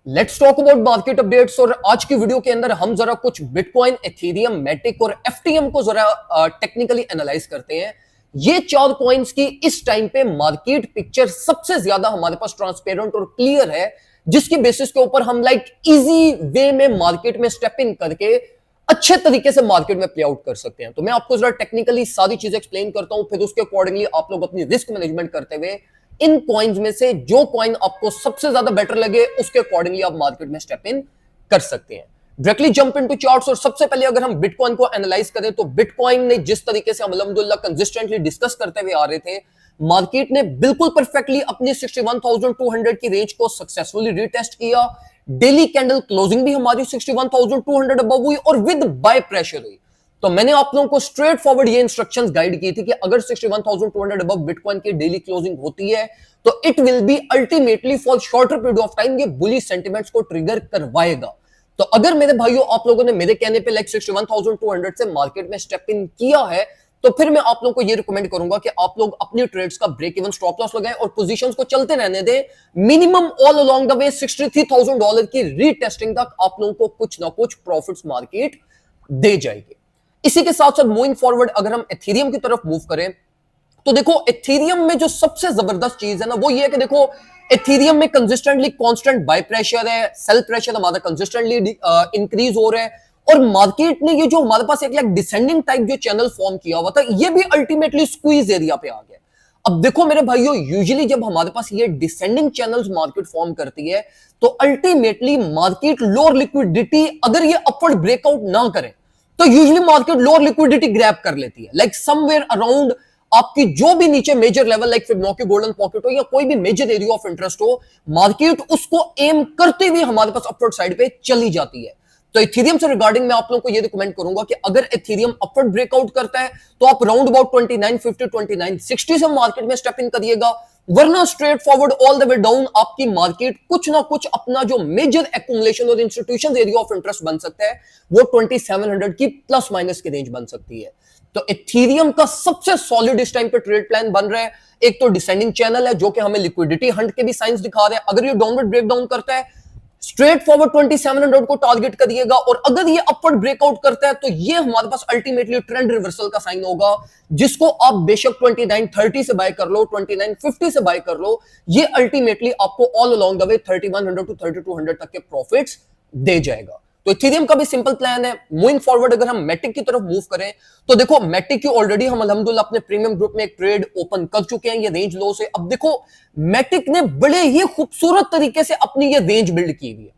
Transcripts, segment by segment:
Let's talk about market updates. और आज की वीडियो के अंदर हम जरा कुछ बिटकॉइन, एथेरियम, मैटिक और एफटीएम को जरा टेक्निकली एनालाइज करते हैं। ये चार कॉइन्स की इस टाइम पे मार्केट पिक्चर सबसे ज्यादा हमारे पास ट्रांसपेरेंट और क्लियर है, जिसकी बेसिस के ऊपर हम इजी वे में मार्केट में स्टेप इन करके अच्छे तरीके से मार्केट में प्ले आउट कर सकते हैं। तो मैं आपको जरा टेक्निकली सारी चीजें एक्सप्लेन करता हूं, फिर उसके अकॉर्डिंगली आप लोग अपनी रिस्क मैनेजमेंट करते हुए इन कॉइन्स में से जो कॉइन आपको सबसे ज्यादा बेटर लगे उसके अकॉर्डिंगली आप मार्केट में स्टेप इन कर सकते हैं। Directly jump into charts. और सबसे पहले अगर हम बिटकॉइन को एनालाइज करें तो बिटकॉइन ने जिस तरीके से हम अल्हम्दुलिल्लाह कंसिस्टेंटली डिस्कस करते हुए आ रहे थे, मार्केट ने बिल्कुल परफेक्टली अपनी 61,200 की रेंज को सक्सेसफुली रीटेस्ट किया। डेली कैंडल क्लोजिंग भी हमारी 61,200 अबव हुई और विद बाय प्रेशर हुई। तो मैंने आप लोगों को स्ट्रेट फॉरवर्ड ये इंस्ट्रक्शंस गाइड की थी कि अगर 61,200 अबव बिटकॉइन की डेली क्लोजिंग होती है तो it will be ultimately for shorter period of time ये बुलिश सेंटिमेंट्स को ट्रिगर करवाएगा। तो अगर मेरे भाइयों आप लोगों ने मेरे कहने पे 61,200 से मार्केट में स्टेप इन किया है तो फिर मैं आप लोगों को ये रिकमेंड करूंगा कि आप लोग अपनी ट्रेड्स का ब्रेक इवन स्टॉप लॉस लगाएं और पोजीशंस को चलते रहने दें। मिनिमम ऑल अलोंग द वे $63,000 की रीटेस्टिंग तक आप लोगों को कुछ ना कुछ प्रॉफिट्स मार्केट दे जाएगी। इसी के साथ साथ मूविंग फॉरवर्ड अगर हम एथेरियम की तरफ मूव करें तो देखो एथेरियम में जो सबसे जबरदस्त चीज है ना वो ये है कि देखो एथेरियम में कंसिस्टेंटली कांस्टेंट बाय प्रेशर है, सेल प्रेशर हमारा कंसिस्टेंटली इंक्रीज हो रहा है और मार्केट ने ये जो हमारे पास एक डिसेंडिंग टाइप जो चैनल फॉर्म किया हुआ था ये भी अल्टीमेटली स्क्वीज एरिया पे आ गया। अब देखो मेरे भाइयों, यूजुअली जब हमारे पास ये डिसेंडिंग चैनल्स मार्केट फॉर्म करती है तो अल्टीमेटली मार्केट लोअर लिक्विडिटी अगर ये अपवर्ड ब्रेकआउट ना करे तो usually market lower liquidity grab कर लेती है, लाइक समवेयर अराउंड आपकी जो भी नीचे major level like Fibonacci golden pocket हो या कोई भी मेजर एरिया ऑफ इंटरेस्ट हो, मार्केट उसको एम करते हुए हमारे पास अपवर्ड साइड पे चली जाती है। तो एथेरियम से रिगार्डिंग मैं आप लोगों को ये रिकमेंड करूंगा कि अगर एथेरियम अपवर्ड ब्रेकआउट करता है तो आप राउंड अबाउट 2950 2960 से मार्केट में स्टेप इन करिएगा, वरना straight forward all the way down आपकी मार्केट कुछ ना कुछ अपना जो मेजर एक्यूमुलेशन और इंस्टीट्यूशन एरिया ऑफ इंटरेस्ट बन सकता है वो 2700 की प्लस माइनस की रेंज बन सकती है। तो एथेरियम का सबसे सॉलिड इस टाइम पे ट्रेड प्लान बन रहा है। एक तो डिसेंडिंग चैनल है जो कि हमें लिक्विडिटी हंट के भी साइंस दिखा रहा है, अगर ये डाउनवर्ड ब्रेकडाउन करता है स्ट्रेट फॉरवर्ड 2700 को टारगेट करिएगा और अगर ये अपवर्ड ब्रेकआउट करता है तो ये हमारे पास अल्टीमेटली ट्रेंड रिवर्सल का साइन होगा, जिसको आप बेशक 2930 से बाय कर लो, 2950 से बाय कर लो, ये अल्टीमेटली आपको all along the way 3100 to 3200 तक के प्रॉफिट्स दे जाएगा। तो इथेरियम का भी सिंपल प्लान है। मूविंग फॉरवर्ड अगर हम मैटिक की तरफ मूव करें तो देखो मैटिक की ऑलरेडी हम अल्हम्दुलिल्लाह अपने प्रीमियम ग्रुप में एक ट्रेड ओपन कर चुके हैं ये रेंज लो से। अब देखो मैटिक ने बड़े ही खूबसूरत तरीके से अपनी ये रेंज बिल्ड की हुई है।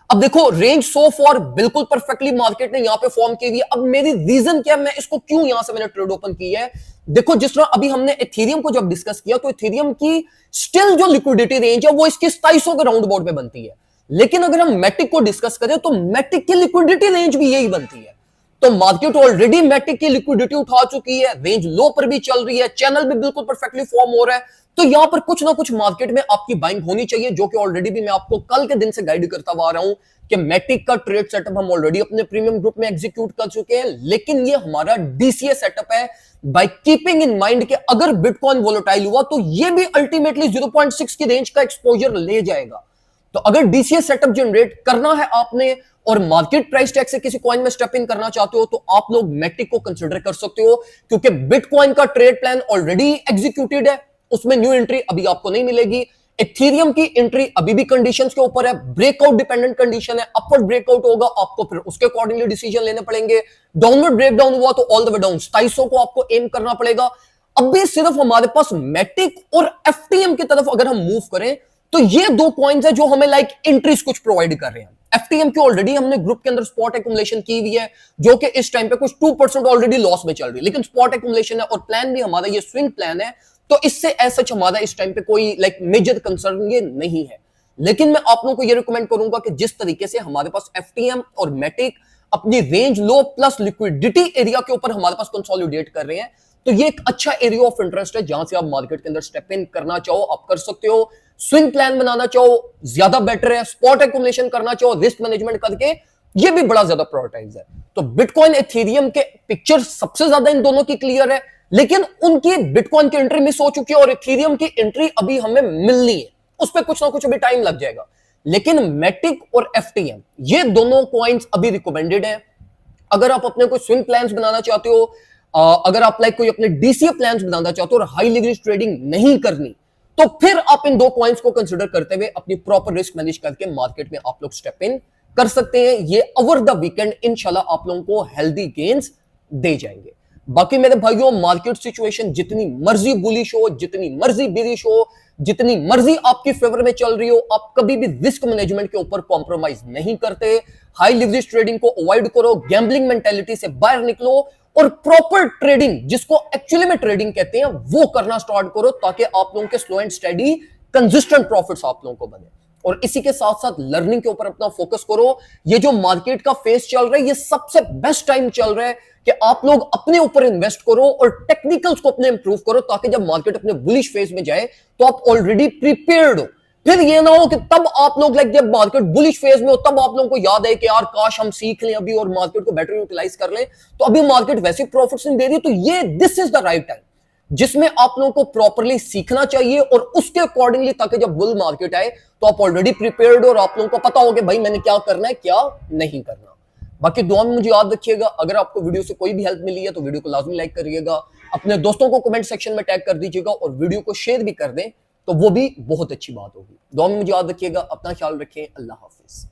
अब देखो रेंज सो फॉर बिल्कुल परफेक्टली मार्केट ने यहां पे फॉर्म की हुई है। अब मेरी रीजन क्या है, मैं इसको क्यों यहां से मैंने ट्रेड ओपन की है, देखो जिस तरह अभी हमने एथेरियम को जब डिस्कस किया तो एथेरियम की स्टिल जो लिक्विडिटी रेंज है वो इसकी 2700 के राउंड अबाउट में बनती है, लेकिन अगर हम मैटिक को डिस्कस करें तो मैटिक की लिक्विडिटी रेंज भी यही बनती है। तो मार्केट ऑलरेडी मैटिक की लिक्विडिटी उठा चुकी है, रेंज लो पर भी चल रही है, चैनल भी बिल्कुल परफेक्टली फॉर्म हो रहा है, तो यहां पर कुछ ना कुछ मार्केट में आपकी बाइंग होनी चाहिए, जो कि ऑलरेडी भी मैं आपको कल के दिन से गाइड करता हुआ आ रहा हूं कि मैटिक का ट्रेड सेटअप हम ऑलरेडी अपने प्रीमियम ग्रुप में एग्जीक्यूट कर चुके हैं, लेकिन ये हमारा डीसीए सेटअप है बाय कीपिंग इन माइंड कि अगर बिटकॉइन वोलेटाइल हुआ तो ये भी अल्टीमेटली 0.6 की रेंज का एक्सपोजर ले जाएगा। तो अगर डीसीए सेटअप जनरेट करना है आपने और मार्केट प्राइस टैग से किसी कॉइन में स्टेप इन करना चाहते हो तो आप लोग मैटिक को कंसीडर कर सकते हो, क्योंकि बिटकॉइन का ट्रेड प्लान ऑलरेडी एग्जीक्यूटेड है, उसमें न्यू एंट्री अभी आपको नहीं मिलेगी। एथेरियम की एंट्री अभी भी कंडीशंस के ऊपर है, ब्रेकआउट डिपेंडेंट कंडीशन है, अपवर्ड ब्रेकआउट होगा आपको फिर उसके अकॉर्डिंगली डिसीजन लेने पड़ेंगे, डाउनवर्ड ब्रेकडाउन हुआ तो ऑल द वे डाउन 2700 को आपको एम करना पड़ेगा। अब भी सिर्फ हमारे पास मैटिक और एफटीएम की तरफ अगर हम मूव करें तो ये दो कॉइन्स है जो हमें एंट्रीज कुछ प्रोवाइड कर रहे हैं। एफटीएम की ऑलरेडी हमने ग्रुप के अंदर स्पॉट एक्यूमुलेशन की हुई है जो कि इस टाइम पे कुछ 2% ऑलरेडी लॉस में चल रही है, लेकिन स्पॉट एक्यूमुलेशन है और प्लान भी हमारा ये स्विंग प्लान है, तो इससे ऐसा हमारा इस टाइम पे कोई मेजर कंसर्न ये नहीं है। लेकिन मैं आप लोगों को ये रिकमेंड करूंगा कि जिस तरीके से हमारे पास एफटीएम और मैटिक अपनी रेंज लो प्लस लिक्विडिटी एरिया के ऊपर हमारे पास कंसोलिडेट कर रहे हैं, तो ये एक अच्छा एरिया ऑफ इंटरेस्ट है जहां से आप मार्केट के अंदर स्टेप इन करना चाहो आप कर सकते हो, स्विंग प्लान बनाना चाहो ज्यादा बेटर है, स्पॉट एक्यूमुलेशन करना चाहो रिस्क मैनेजमेंट करके ये भी बड़ा ज्यादा प्रायोरिटाइज है। तो बिटकॉइन एथेरियम के पिक्चर सबसे ज्यादा इन दोनों की क्लियर है, लेकिन उनकी बिटकॉइन की एंट्री मिस हो चुकी है और एथेरियम की एंट्री अभी हमें मिलनी है, उस पर कुछ ना कुछ अभी टाइम लग जाएगा। लेकिन मैटिक और एफटीएम ये दोनों कॉइन्स अभी रिकमेंडेड है। अगर आप अपने कोई स्विंग प्लान्स बनाना चाहते हो, अगर आप लाइक कोई अपने डीसीए प्लान्स बनाना चाहते हो और हाई लेवरेज ट्रेडिंग नहीं करनी, तो फिर आप इन दो कॉइन्स को कंसीडर करते हुए अपनी प्रॉपर रिस्क मैनेज करके मार्केट में आप लोग स्टेप इन कर सकते हैं। ये ओवर द वीकेंड इंशाल्लाह आप लोगों को हेल्दी गेन्स दे जाएंगे। बाकी मेरे भाइयों, मार्केट सिचुएशन जितनी मर्जी बुलिश हो, जितनी मर्जी बेरिश हो, जितनी मर्जी आपकी फेवर में चल रही हो, आप कभी भी रिस्क मैनेजमेंट के ऊपर कॉम्प्रोमाइज नहीं करते। हाई लिवरेज ट्रेडिंग को अवॉइड करो, गैम्बलिंग मेंटेलिटी से बाहर निकलो और प्रॉपर ट्रेडिंग, जिसको एक्चुअली में ट्रेडिंग कहते हैं, वो करना स्टार्ट करो, ताकि आप लोगों के slow and steady consistent profits आप लोगों को बने। और इसी के साथ साथ लर्निंग के ऊपर अपना फोकस करो। ये जो मार्केट का फेज चल रहा है, ये सबसे बेस्ट टाइम चल रहा है कि आप लोग अपने ऊपर इन्वेस्ट करो और टेक्निकल्स को अपने इंप्रूव करो, ताकि जब मार्केट अपने बुलिश फेज में जाए तो आप ऑलरेडी प्रिपेयर्ड हो। फिर ये ना हो कि तब आप लोग लाइक जब मार्केट बुलिश फेज में हो तब आप लोगों को याद है कि यार काश हम सीख लें अभी और मार्केट को बेटर यूटिलाइज कर लें, तो अभी मार्केट वैसे प्रॉफिट्स नहीं दे रही। तो ये this is the right time जिसमें आप लोगों को प्रॉपरली सीखना चाहिए और उसके अकॉर्डिंगली, ताकि जब बुल मार्केट आए तो आप ऑलरेडी प्रिपेयर्ड हो और आप लोगों को पता हो कि भाई मैंने क्या करना है क्या नहीं करना। बाकी दुआ में मुझे याद रखिएगा। अगर आपको वीडियो से कोई भी हेल्प मिली है तो वीडियो को लाजमी लाइक करिएगा, अपने दोस्तों को कमेंट सेक्शन में टैग कर दीजिएगा और वीडियो को शेयर भी कर दें, तो वो भी बहुत अच्छी बात होगी। दुआ में मुझे याद रखिएगा। अपना ख्याल रखें। अल्लाह हाफिज।